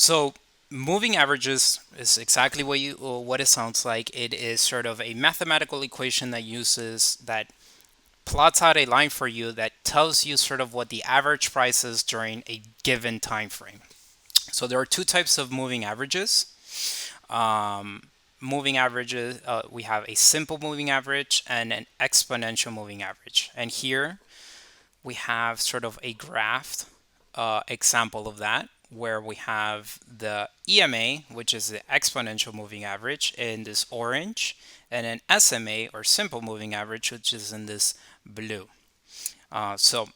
So moving averages is exactly what it sounds like. It is sort of a mathematical equation that plots out a line for you that tells you sort of what the average price is during a given time frame. So there are two types of moving averages. Um, Moving averages, we have a simple moving average and an exponential moving average. And here we have sort of a graph example of that, where we have the EMA, which is the exponential moving average, in this orange, and an SMA, or simple moving average, which is in this blue. So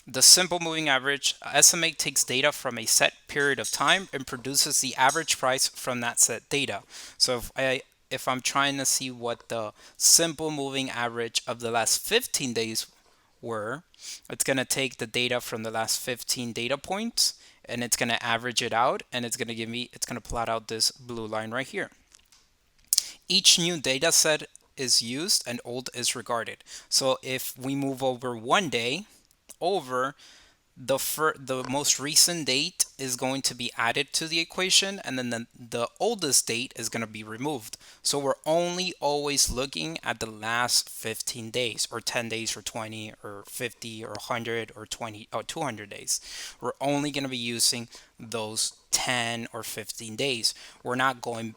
the simple moving average estimate takes data from a set period of time and produces the average price from that set data. So if I'm trying to see what the simple moving average of the last 15 days were, it's going to take the data from the last 15 data points and it's going to average it out, and it's going to plot out this blue line right here. Each new data set is used and old is regarded. So if we move over one day, over the most recent date is going to be added to the equation, and then the oldest date is going to be removed. So we're only always looking at the last 15 days, or 10 days, or 20, or 50, or 100, or 20, or 200 days. We're only going to be using those 10 or 15 days. We're not going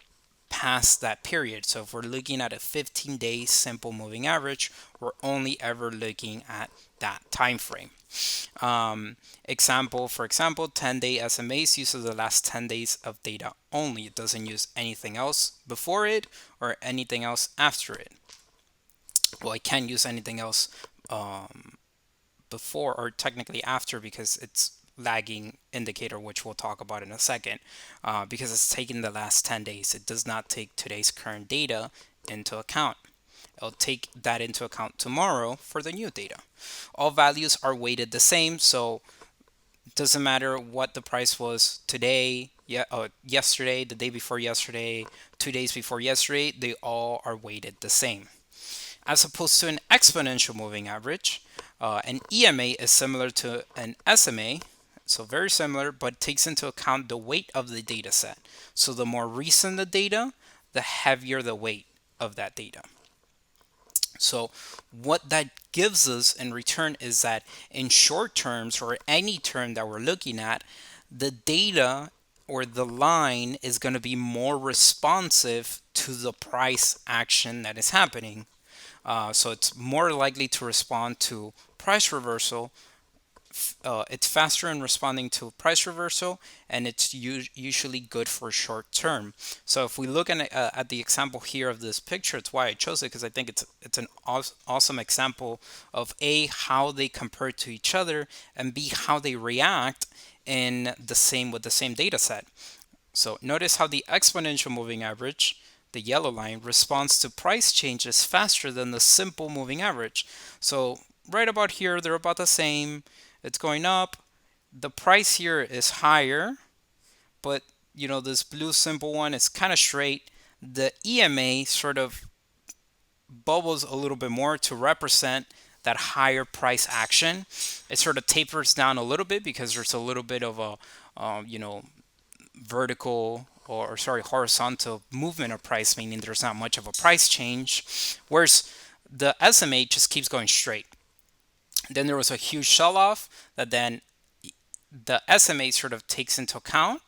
past that period. So if we're looking at a 15-day simple moving average, we're only ever looking at that time frame. For example, 10-day SMAs uses the last 10 days of data only. It doesn't use anything else before it or anything else after it. Well, I can't use anything else before or technically after, because it's lagging indicator, which we'll talk about in a second, because it's taking the last 10 days. It does not take today's current data into account. It'll take that into account tomorrow for the new data. All values are weighted the same, so it doesn't matter what the price was today, yesterday, the day before yesterday, 2 days before yesterday, they all are weighted the same. As opposed to an exponential moving average, an EMA is similar to an SMA, so very similar, but takes into account the weight of the data set. So the more recent the data, the heavier the weight of that data. So what that gives us in return is that in short terms, or any term that we're looking at, the data or the line is going to be more responsive to the price action that is happening. So it's more likely to respond to price reversal. It's faster in responding to price reversal, and it's usually good for short term. So if we look at the example here of this picture, it's why I chose it, because I think it's an awesome example of A, how they compare to each other, and B, how they react in the same with the same data set. So notice how the exponential moving average, the yellow line, responds to price changes faster than the simple moving average. So right about here, they're about the same. It's going up. The price here is higher, but this blue simple one is kind of straight. The EMA sort of bubbles a little bit more to represent that higher price action. It sort of tapers down a little bit because there's a little bit of a vertical, or sorry, horizontal movement of price, meaning there's not much of a price change, whereas the SMA just keeps going straight. Then there was a huge sell-off that then the SMA sort of takes into account,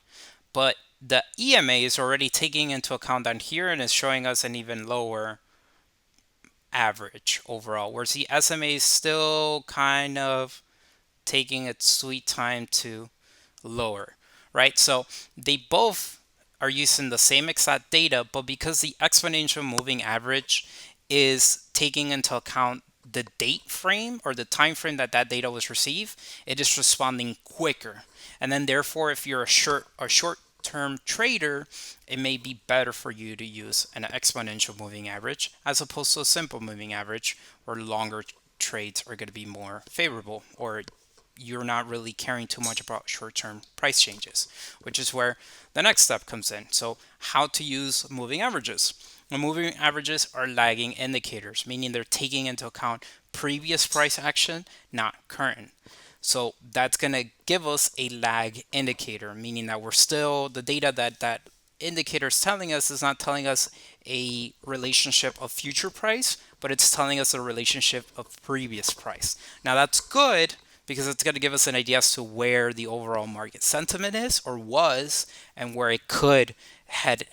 but the EMA is already taking into account down here and is showing us an even lower average overall, whereas the SMA is still kind of taking its sweet time to lower, right? So they both are using the same exact data, but because the exponential moving average is taking into account the date frame or the time frame that data was received, it is responding quicker. And then therefore, if you're a short term trader, it may be better for you to use an exponential moving average as opposed to a simple moving average, where longer trades are going to be more favorable, or you're not really caring too much about short-term price changes, which is where the next step comes in. So how to use moving averages. Well, moving averages are lagging indicators, meaning they're taking into account previous price action, not current. So that's going to give us a lag indicator, meaning that we're still, the data that indicator is telling us is not telling us a relationship of future price, but it's telling us a relationship of previous price. Now that's good because it's going to give us an idea as to where the overall market sentiment is or was, and where it could head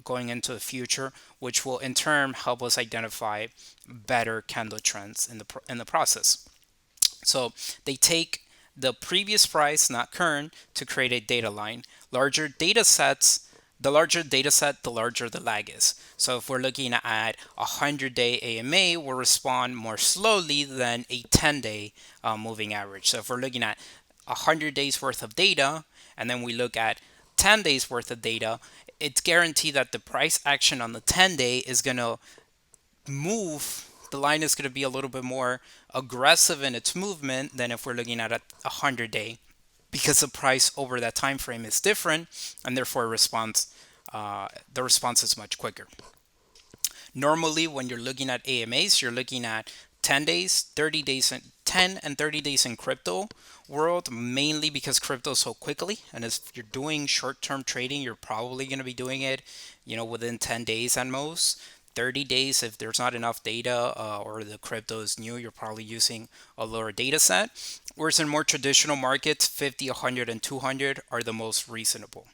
going into the future, which will in turn help us identify better candle trends in the process. So they take the previous price, not current, to create a data line. Larger data sets, the larger data set, the larger the lag is. So if we're looking at a 100-day AMA, will respond more slowly than a 10-day moving average. So if we're looking at 100 days worth of data, and then we look at 10 days worth of data, it's guaranteed that the price action on the 10-day is going to move, the line is going to be a little bit more aggressive in its movement than if we're looking at a 100-day, because the price over that time frame is different, and therefore the response is much quicker. Normally, when you're looking at AMAs, you're looking at 10 days, 30 days, and 10 and 30 days in crypto world, mainly because crypto is so quickly. And if you're doing short-term trading, you're probably going to be doing it, within 10 days at most. 30 days, if there's not enough data or the crypto is new, you're probably using a lower data set. Whereas in more traditional markets, 50, 100, and 200 are the most reasonable.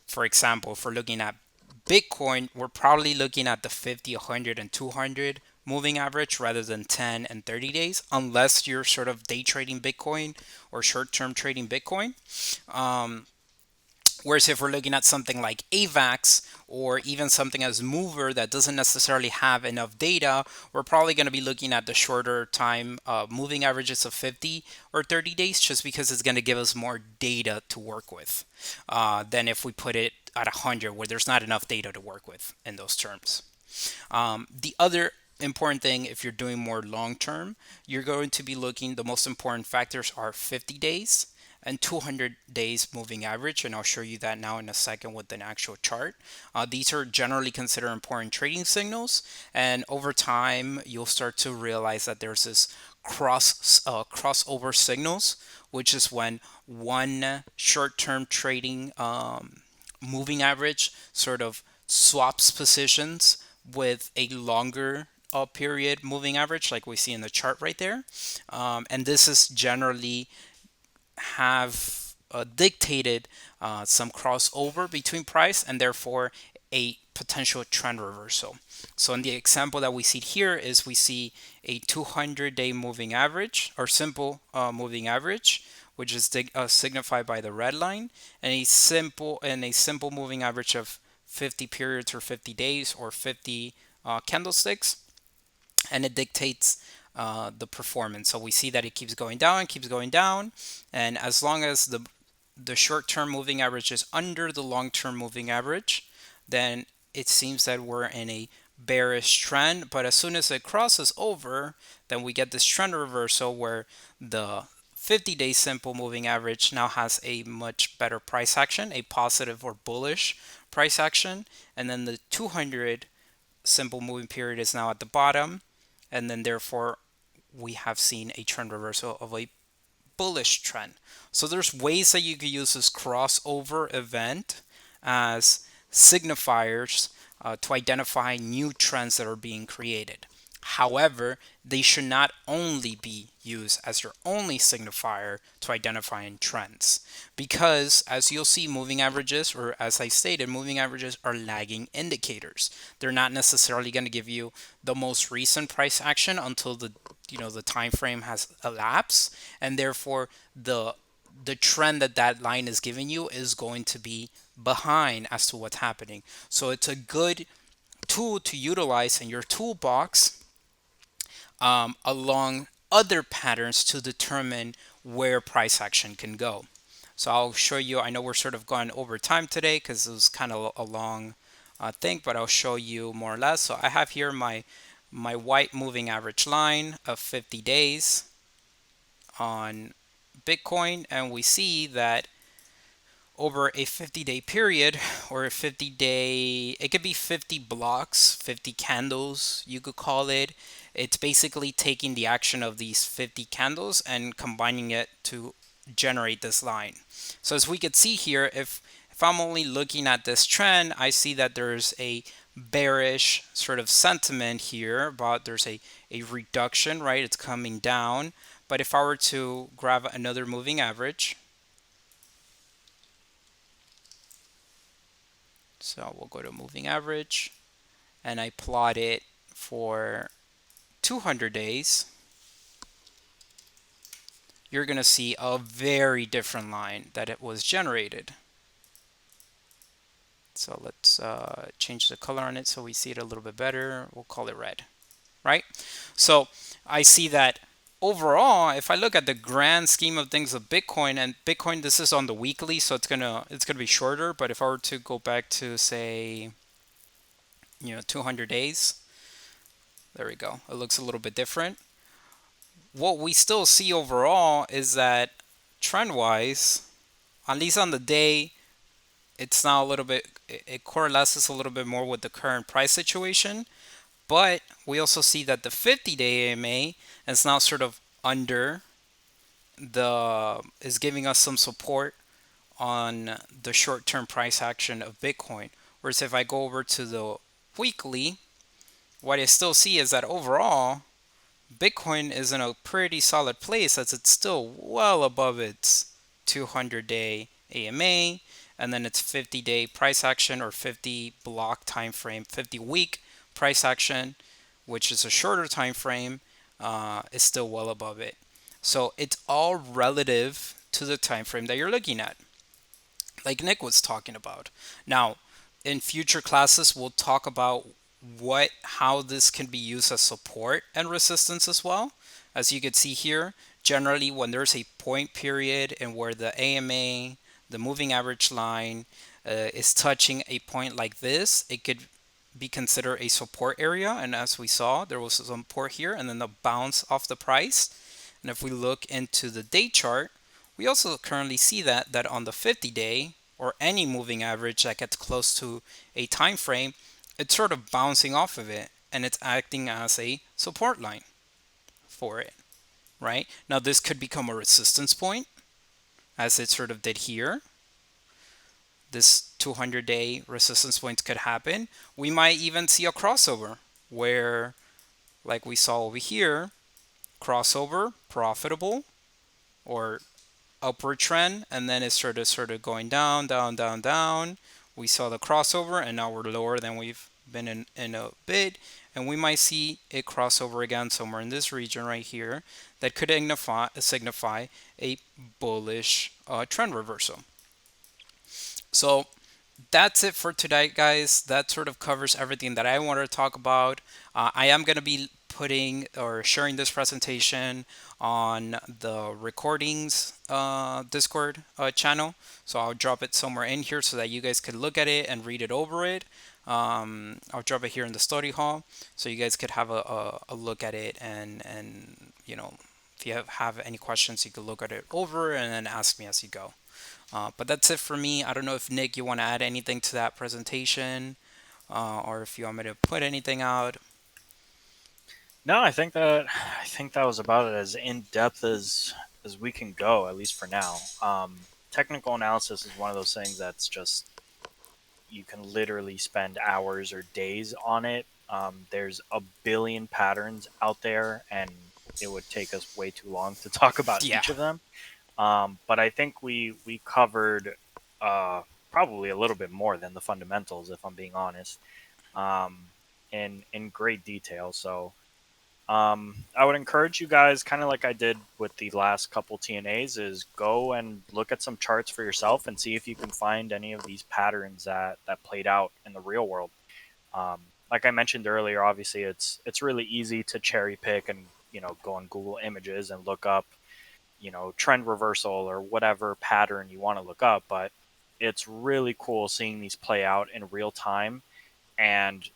For example, if we're looking at Bitcoin, we're probably looking at the 50, 100, and 200 moving average rather than 10 and 30 days, unless you're sort of day trading Bitcoin or short term trading Bitcoin. Um, Whereas if we're looking at something like AVAX or even something as Mover that doesn't necessarily have enough data, we're probably going to be looking at the shorter time moving averages of 50 or 30 days, just because it's going to give us more data to work with than if we put it at 100 where there's not enough data to work with in those terms. The other important thing, if you're doing more long term, you're going to be looking, the most important factors are 50 days and 200 days moving average, and I'll show you that now in a second with an actual chart. These are generally considered important trading signals, and over time you'll start to realize that there's this crossover signals, which is when one short-term trading moving average sort of swaps positions with a longer period moving average, like we see in the chart right there. And this is generally have dictated some crossover between price and therefore a potential trend reversal. So in the example that we see here is we see a 200-day moving average or simple moving average, which is signified by the red line, and a simple moving average of 50 periods or 50 days or 50 candlesticks, and it dictates the performance. So we see that it keeps going down, and as long as the short-term moving average is under the long-term moving average, then it seems that we're in a bearish trend. But as soon as it crosses over, then we get this trend reversal where the 50-day simple moving average now has a much better price action, a positive or bullish price action, and then the 200 simple moving period is now at the bottom, and then therefore we have seen a trend reversal of a bullish trend. So there's ways that you could use this crossover event as signifiers to identify new trends that are being created. However, they should not only be used as your only signifier to identifying trends, because as you'll see, moving averages, or as I stated, moving averages are lagging indicators. They're not necessarily going to give you the most recent price action until the time frame has elapsed, and therefore the trend that line is giving you is going to be behind as to what's happening. So it's a good tool to utilize in your toolbox along other patterns to determine where price action can go. So I'll show you, I know we're sort of going over time today because it was kind of a long thing, but I'll show you more or less. So I have here my white moving average line of 50 days on Bitcoin, and we see that over a 50-day period or a 50-day, it could be 50 blocks, 50 candles, you could call it. It's basically taking the action of these 50 candles and combining it to generate this line. So as we could see here, if I'm only looking at this trend, I see that there's a bearish sort of sentiment here, but there's a reduction, right? It's coming down. But if I were to grab another moving average, so we'll go to moving average and I plot it for 200 days, you're going to see a very different line that it was generated. So let's change the color on it so we see it a little bit better. We'll call it red, right? So I see that overall, if I look at the grand scheme of things of Bitcoin, and Bitcoin, this is on the weekly, so it's gonna be shorter. But if I were to go back to say, 200 days, there we go. It looks a little bit different. What we still see overall is that trend-wise, at least on the day, it's now a little bit, it coalesces a little bit more with the current price situation. But we also see that the 50-day AMA is now sort of under is giving us some support on the short-term price action of Bitcoin. Whereas if I go over to the weekly, what I still see is that overall, Bitcoin is in a pretty solid place as it's still well above its 200-day AMA and then its 50-day price action or 50 block time frame, 50-week price action, which is a shorter time frame, is still well above it. So it's all relative to the time frame that you're looking at, like Nick was talking about. Now, in future classes, we'll talk about how this can be used as support and resistance as well. As you can see here, generally when there's a point period and where the AMA, the moving average line, is touching a point like this, it could be considered a support area. And as we saw, there was some support here and then the bounce off the price. And if we look into the day chart, we also currently see that on the 50-day or any moving average that gets close to a time frame, it's sort of bouncing off of it and it's acting as a support line for it, right? Now this could become a resistance point as it sort of did here. This 200-day resistance point could happen. We might even see a crossover where, like we saw over here, crossover, profitable, or upward trend, and then it's sort of going down, down, down, down. We saw the crossover, and now we're lower than we've been in a bit, and we might see a crossover again somewhere in this region right here that could signify a bullish trend reversal. So that's it for today, guys. That sort of covers everything that I wanted to talk about. I am going to be putting or sharing this presentation on the recordings Discord channel. So I'll drop it somewhere in here so that you guys could look at it and read it over it. I'll drop it here in the study hall so you guys could have a look at it and if you have any questions, you could look at it over and then ask me as you go. But that's it for me. I don't know if Nick, you want to add anything to that presentation, or if you want me to put anything out. No, I think that was about as in depth as we can go, at least for now. Technical analysis is one of those things that's just you can literally spend hours or days on it. There's a billion patterns out there, and it would take us way too long to talk about Yeah. each of them. But I think we covered probably a little bit more than the fundamentals, if I'm being honest, um, in great detail. So I would encourage you guys, kind of like I did with the last couple TNAs, is go and look at some charts for yourself and see if you can find any of these patterns that played out in the real world. Um, like I mentioned earlier, obviously it's really easy to cherry pick and go on Google Images and look up trend reversal or whatever pattern you want to look up, but it's really cool seeing these play out in real time and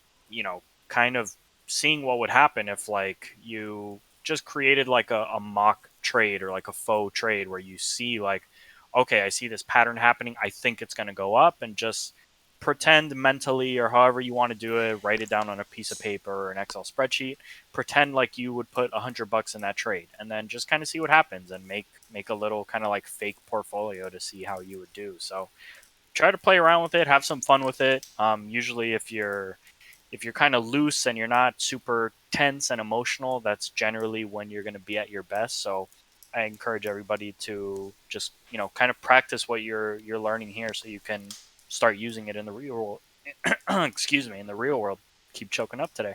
kind of seeing what would happen if like you just created like a mock trade or like a faux trade where you see like, okay, I see this pattern happening. I think it's going to go up, and just pretend mentally or however you want to do it, write it down on a piece of paper or an Excel spreadsheet. Pretend like you would put $100 in that trade, and then just kind of see what happens and make a little kind of like fake portfolio to see how you would do. So try to play around with it, have some fun with it. Usually, if you're kind of loose and you're not super tense and emotional, that's generally when you're going to be at your best. So I encourage everybody to just kind of practice what you're learning here, so you can start using it in the real world. Excuse me, in the real world. Keep choking up today.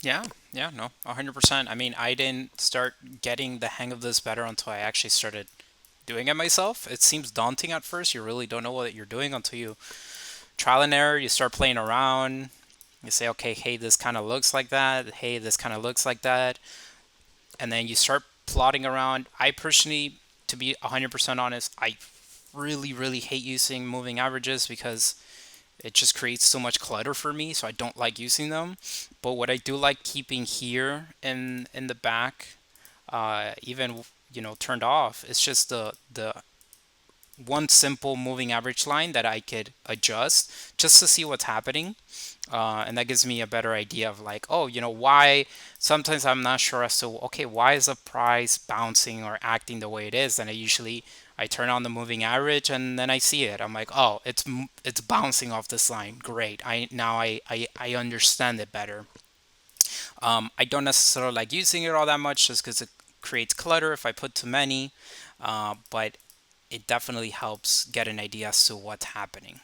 Yeah, yeah, no, 100%. I mean, I didn't start getting the hang of this better until I actually started doing it myself. It seems daunting at first. You really don't know what you're doing until you trial and error. You start playing around. You say, okay, hey, this kind of looks like that. Hey, this kind of looks like that. And then you start plotting around. I personally, to be 100% honest, I really, really hate using moving averages because it just creates so much clutter for me. So I don't like using them. But what I do like keeping here in the back, even turned off, it's just the one simple moving average line that I could adjust just to see what's happening. And that gives me a better idea of like, oh, why sometimes I'm not sure as to, okay, why is the price bouncing or acting the way it is? And I turn on the moving average and then I see it. I'm like, oh, it's bouncing off this line. Great. I understand it better. I don't necessarily like using it all that much just because it creates clutter if I put too many. But it definitely helps get an idea as to what's happening.